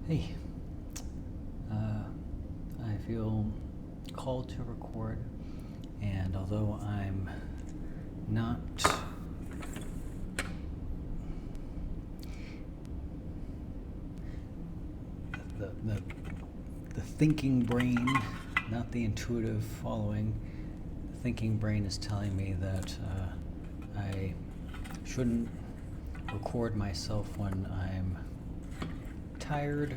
Hey, I feel called to record, and although I'm not the thinking brain, not the intuitive following, the thinking brain is telling me that I shouldn't record myself when I'm tired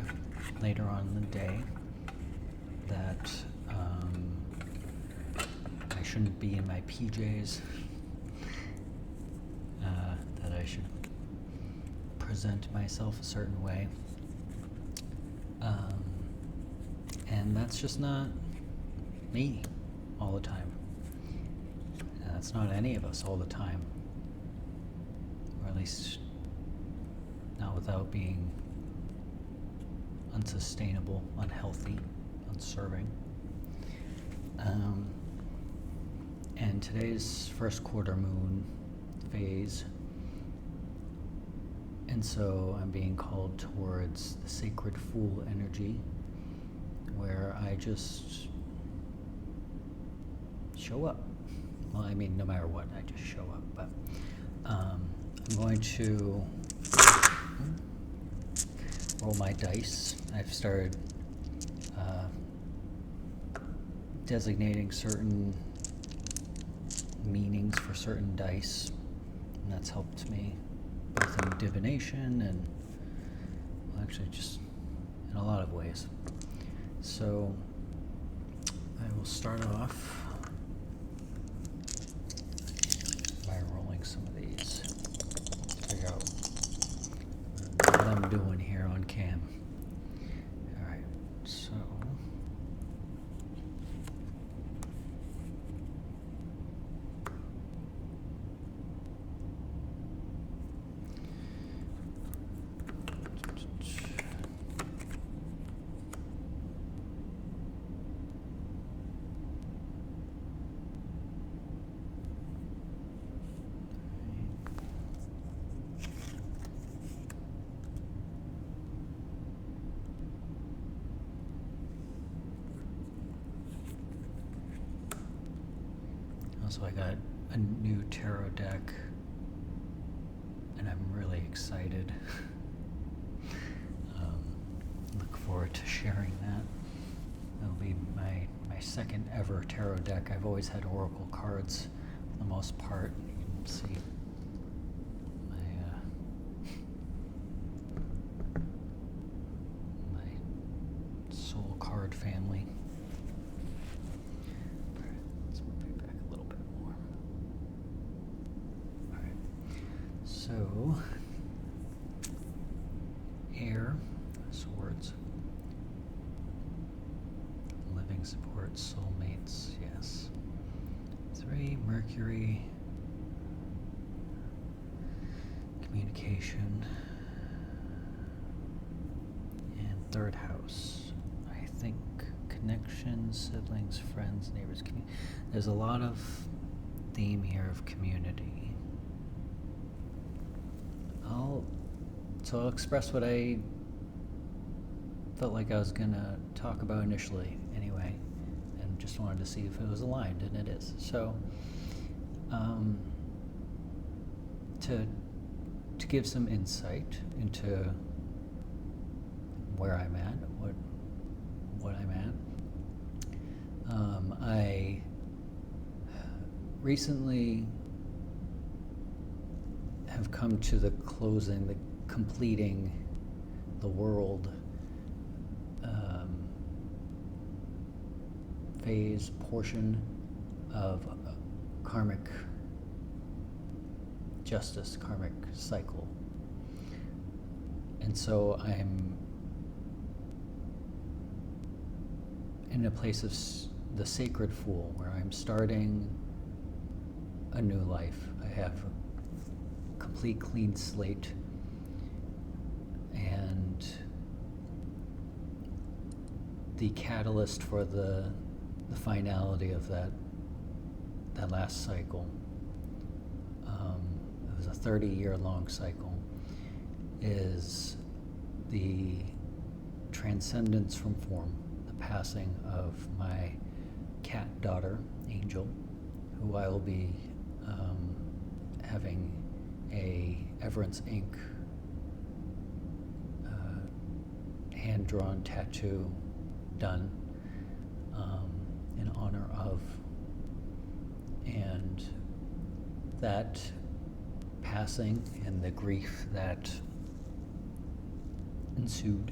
later on in the day, that I shouldn't be in my PJs, that I should present myself a certain way, and that's just not me all the time. That's not any of us all the time, or at least not without being unsustainable, unhealthy, unserving. And today's first quarter moon phase, and so I'm being called towards the sacred fool energy, where I just show up. Well, I mean, no matter what, I just show up, but I'm going to roll my dice. I've started designating certain meanings for certain dice, and that's helped me both in divination and, well, actually just in a lot of ways. So I will start off by rolling some of these to figure out what I'm doing here on cam. Alright, so I got a new tarot deck, and I'm really excited. Look forward to sharing that. It'll be my second ever tarot deck. I've always had oracle cards for the most part. You can see my soul card family. So, air, swords, living support, soulmates, yes. 3, Mercury, communication, and 3rd house, I think, connections, siblings, friends, neighbors, there's a lot of theme here of community. I'll express what I felt like I was gonna talk about initially anyway, and just wanted to see if it was aligned, and it is. So, to give some insight into where I'm at, what I'm at, I recently have come to the completing the world phase portion of karmic justice, karmic cycle. And so I'm in a place of the sacred fool, where I'm starting a new life. I have a complete clean slate, and the catalyst for the finality of that last cycle, it was a 30-year long cycle, is the transcendence from form, the passing of my cat daughter, Angel, who I will be having a Everence Ink hand-drawn tattoo done in honor of. And that passing and the grief that ensued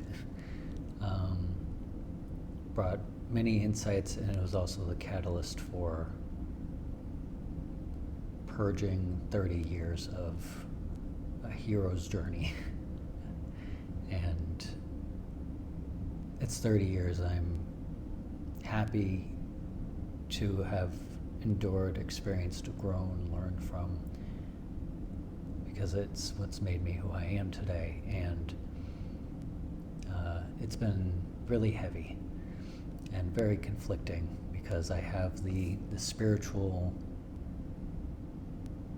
brought many insights, and it was also the catalyst for purging 30 years of a hero's journey. And it's 30 years I'm happy to have endured, experienced, grown, learned from, because it's what's made me who I am today. And it's been really heavy and very conflicting, because I have the spiritual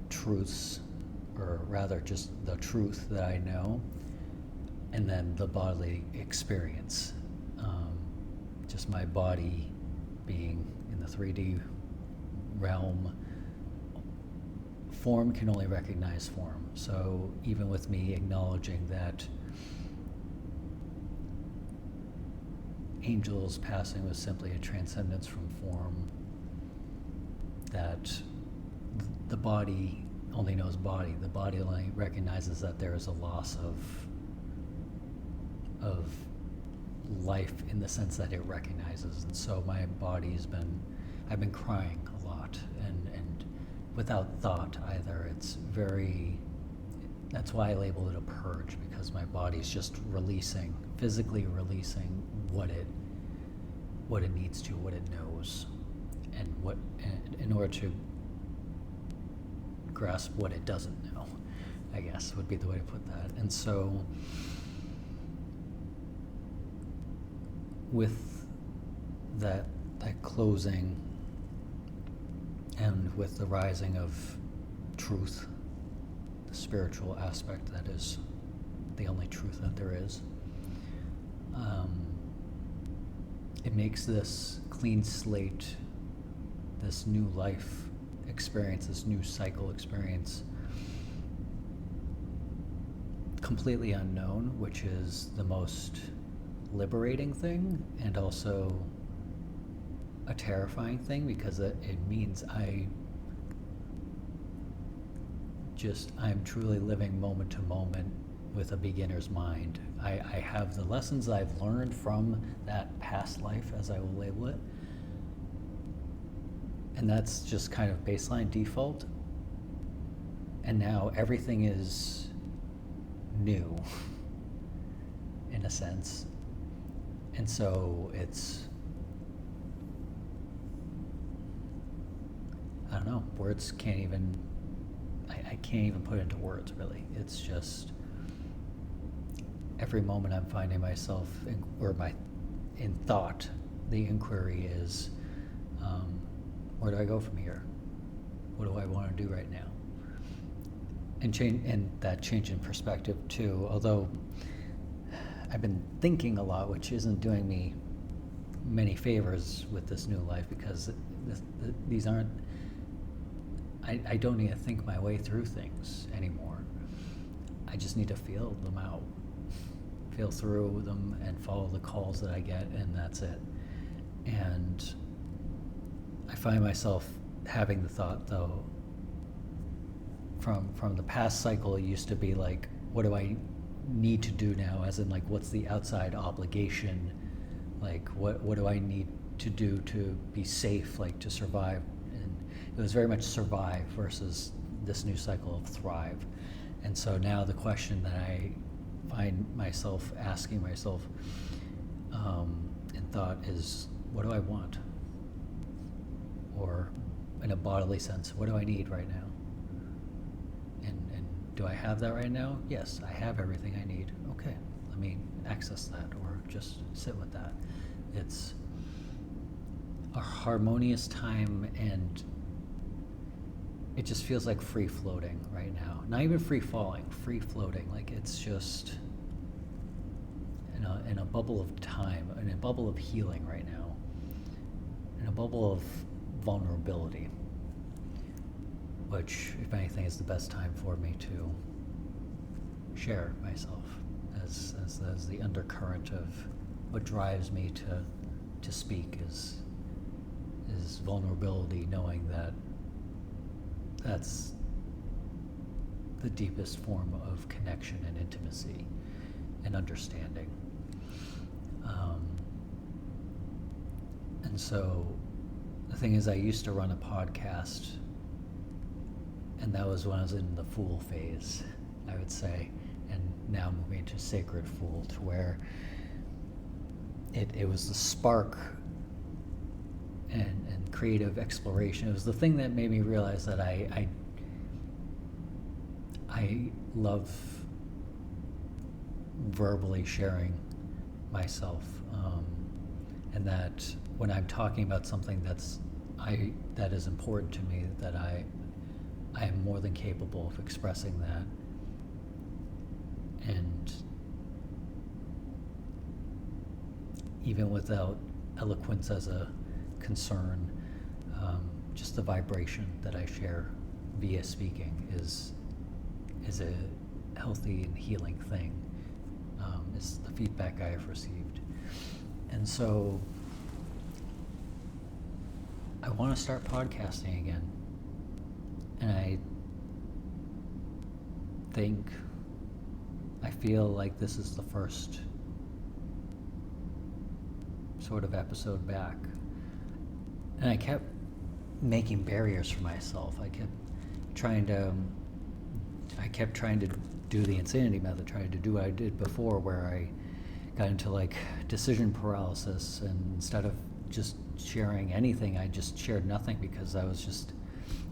truths, or rather just the truth that I know, and then the bodily experience. Just my body being in the 3D realm, form can only recognize form. So even with me acknowledging that Angel's passing was simply a transcendence from form, that the body only knows body. The body only recognizes that there is a loss of life in the sense that it recognizes. And so my body's I've been crying a lot, and without thought either. It's that's why I label it a purge, because my body's just releasing, physically releasing what it needs to, what it knows, and in order to grasp what it doesn't know, I guess would be the way to put that. And so with that closing, and with the rising of truth, the spiritual aspect that is the only truth that there is, it makes this clean slate, this new life experience, this new cycle experience, completely unknown, which is the most liberating thing, and also a terrifying thing, because it means I'm truly living moment to moment with a beginner's mind. I have the lessons I've learned from that past life, as I will label it, and that's just kind of baseline default. And now everything is new, in a sense. And so it's, I don't know, words can't even, I can't even put it into words, really. It's just, every moment I'm finding myself, in thought, the inquiry is, where do I go from here? What do I want to do right now? And that change in perspective too, although I've been thinking a lot, which isn't doing me many favors with this new life, because these aren't, I don't need to think my way through things anymore. I just need to feel them out, feel through them, and follow the calls that I get, and that's it. And I find myself having the thought, though, from the past cycle, it used to be like, what do I need to do now, as in like, what's the outside obligation, like what do I need to do to be safe, like to survive. And it was very much survive versus this new cycle of thrive. And so now the question that I find myself asking myself in thought is, what do I want? Or in a bodily sense, what do I need right now? And do I have that right now? Yes, I have everything I need. Okay, let me access that, or just sit with that. It's a harmonious time, and it just feels like free floating right now. Not even free falling, free floating. Like it's just, in a bubble of time, in a bubble of healing right now, in a bubble of vulnerability, which, if anything, is the best time for me to share myself as the undercurrent of what drives me to speak is vulnerability, knowing that that's the deepest form of connection and intimacy and understanding. And so the thing is, I used to run a podcast, and that was when I was in the fool phase, I would say, and now moving into sacred fool, to where it was the spark and creative exploration. It was the thing that made me realize that I love verbally sharing myself, and that when I'm talking about something that is important to me, that I am more than capable of expressing that, and even without eloquence as a concern, just the vibration that I share via speaking is a healthy and healing thing, is the feedback I have received. And so I want to start podcasting again. And I feel like this is the first sort of episode back. And I kept making barriers for myself. I kept trying to do the insanity method, trying to do what I did before, where I got into like decision paralysis, and instead of just sharing anything, I just shared nothing because I was just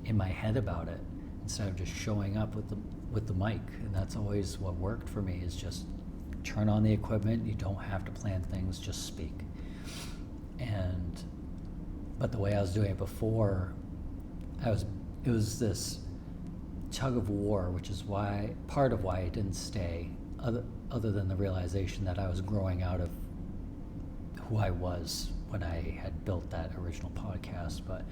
in my head about it, instead of just showing up with the mic. And that's always what worked for me, is just turn on the equipment. You don't have to plan things, just speak. But the way I was doing it before, it was this tug of war, which is part of why I didn't stay, other than the realization that I was growing out of who I was when I had built that original podcast. But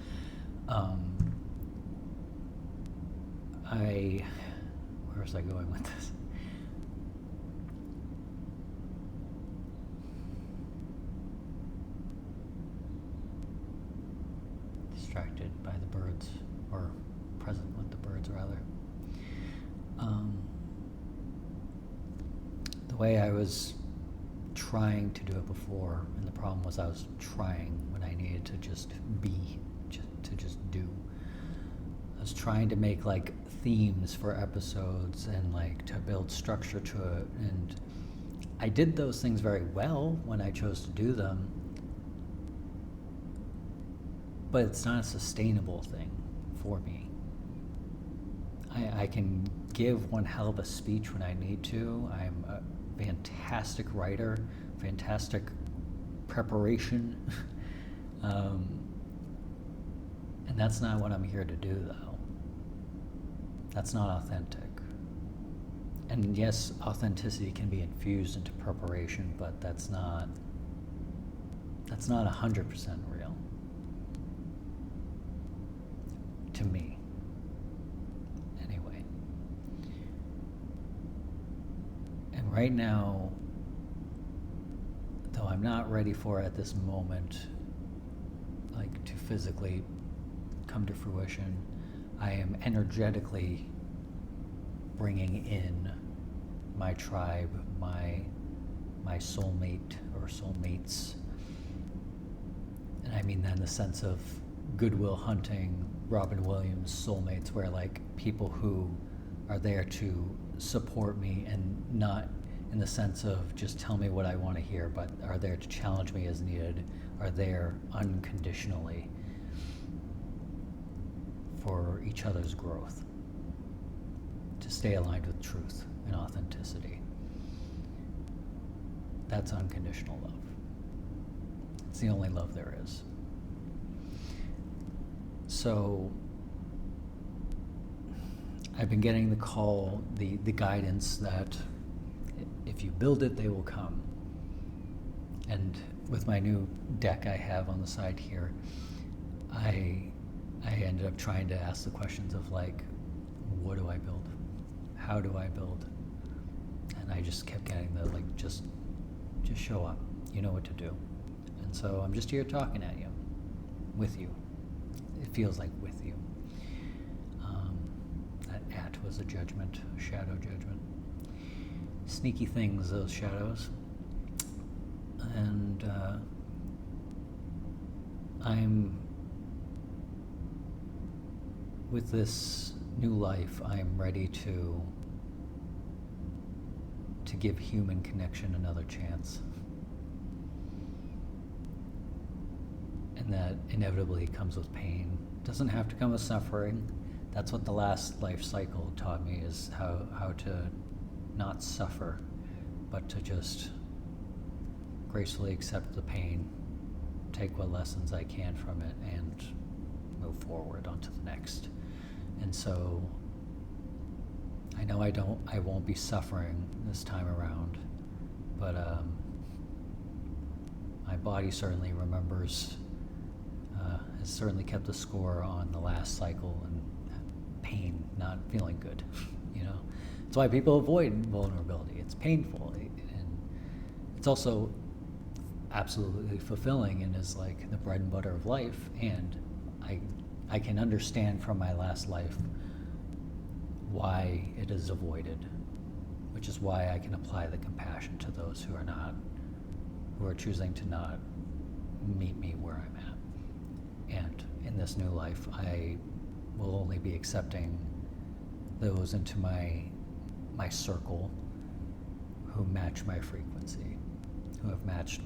where was I going with this? Distracted by the birds, or present with the birds, rather. The way I was trying to do it before, and the problem was I was trying when I needed to just be, to just do. I was trying to make like themes for episodes and like to build structure to it, and I did those things very well when I chose to do them, but it's not a sustainable thing for me. I can give one hell of a speech when I need to. I'm a fantastic writer, fantastic preparation, and that's not what I'm here to do, though. That's not authentic. And yes, authenticity can be infused into preparation, but that's not 100% real to me. Anyway. And right now, though I'm not ready for it at this moment, like to physically come to fruition, I am energetically bringing in my tribe, my soulmate or soulmates. And I mean that in the sense of Goodwill Hunting, Robin Williams soulmates, where like people who are there to support me, and not in the sense of just tell me what I want to hear, but are there to challenge me as needed, are there unconditionally for each other's growth, to stay aligned with truth and authenticity. That's unconditional love. It's the only love there is. So I've been getting the call, the guidance that if you build it, they will come. And with my new deck I have on the side here, I ended up trying to ask the questions of like, what do I build? How do I build? And I just kept getting the like, just show up. You know what to do. And so I'm just here talking at you, with you. It feels like with you. That at was a judgment, a shadow judgment. Sneaky things, those shadows. And I'm, with this new life, I'm ready to give human connection another chance. And that inevitably comes with pain. Doesn't have to come with suffering. That's what the last life cycle taught me, is how to not suffer, but to just gracefully accept the pain, take what lessons I can from it, and move forward onto the next. And so I know I won't be suffering this time around, but my body certainly remembers, has certainly kept the score on the last cycle and pain, not feeling good, you know? That's why people avoid vulnerability. It's painful, and it's also absolutely fulfilling and is like the bread and butter of life. And I can understand from my last life why it is avoided, which is why I can apply the compassion to those who are choosing to not meet me where I'm at. And in this new life, I will only be accepting those into my circle who match my frequency, who have matched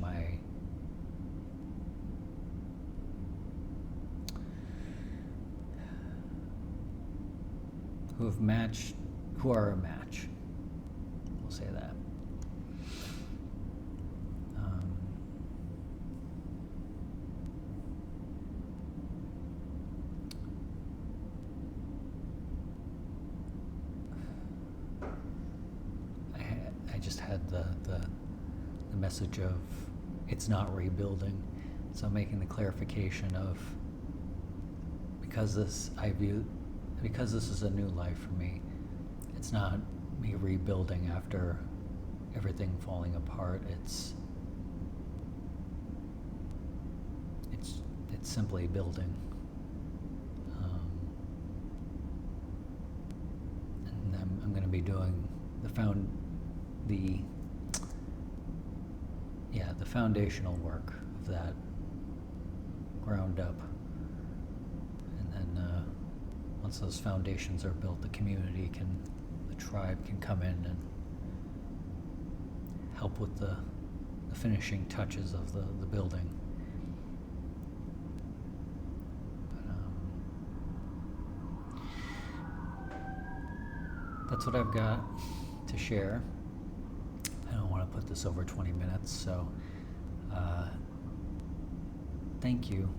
who are a match. We'll say that. I just had the message of it's not rebuilding. So I'm making the clarification of, because this is a new life for me, it's not me rebuilding after everything falling apart. It's simply building. And I'm going to be doing the foundational work of that, ground up. And then once those foundations are built, the tribe can come in and help with the finishing touches of the building. But that's what I've got to share. I don't want to put this over 20 minutes, so thank you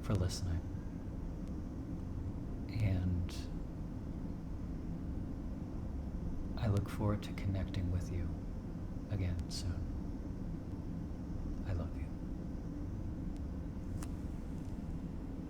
for listening. And I look forward to connecting with you again soon.